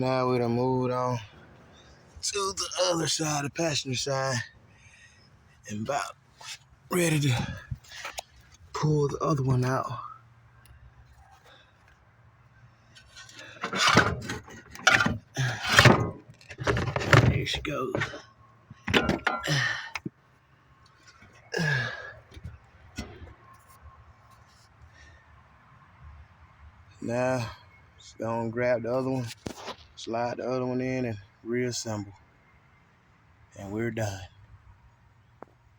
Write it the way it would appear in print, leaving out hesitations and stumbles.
Now we done moved on to the other side, the passenger side, and about ready to pull the other one out. There she goes. Now, just gonna grab the other one, slide the other one in, and reassemble. And we're done.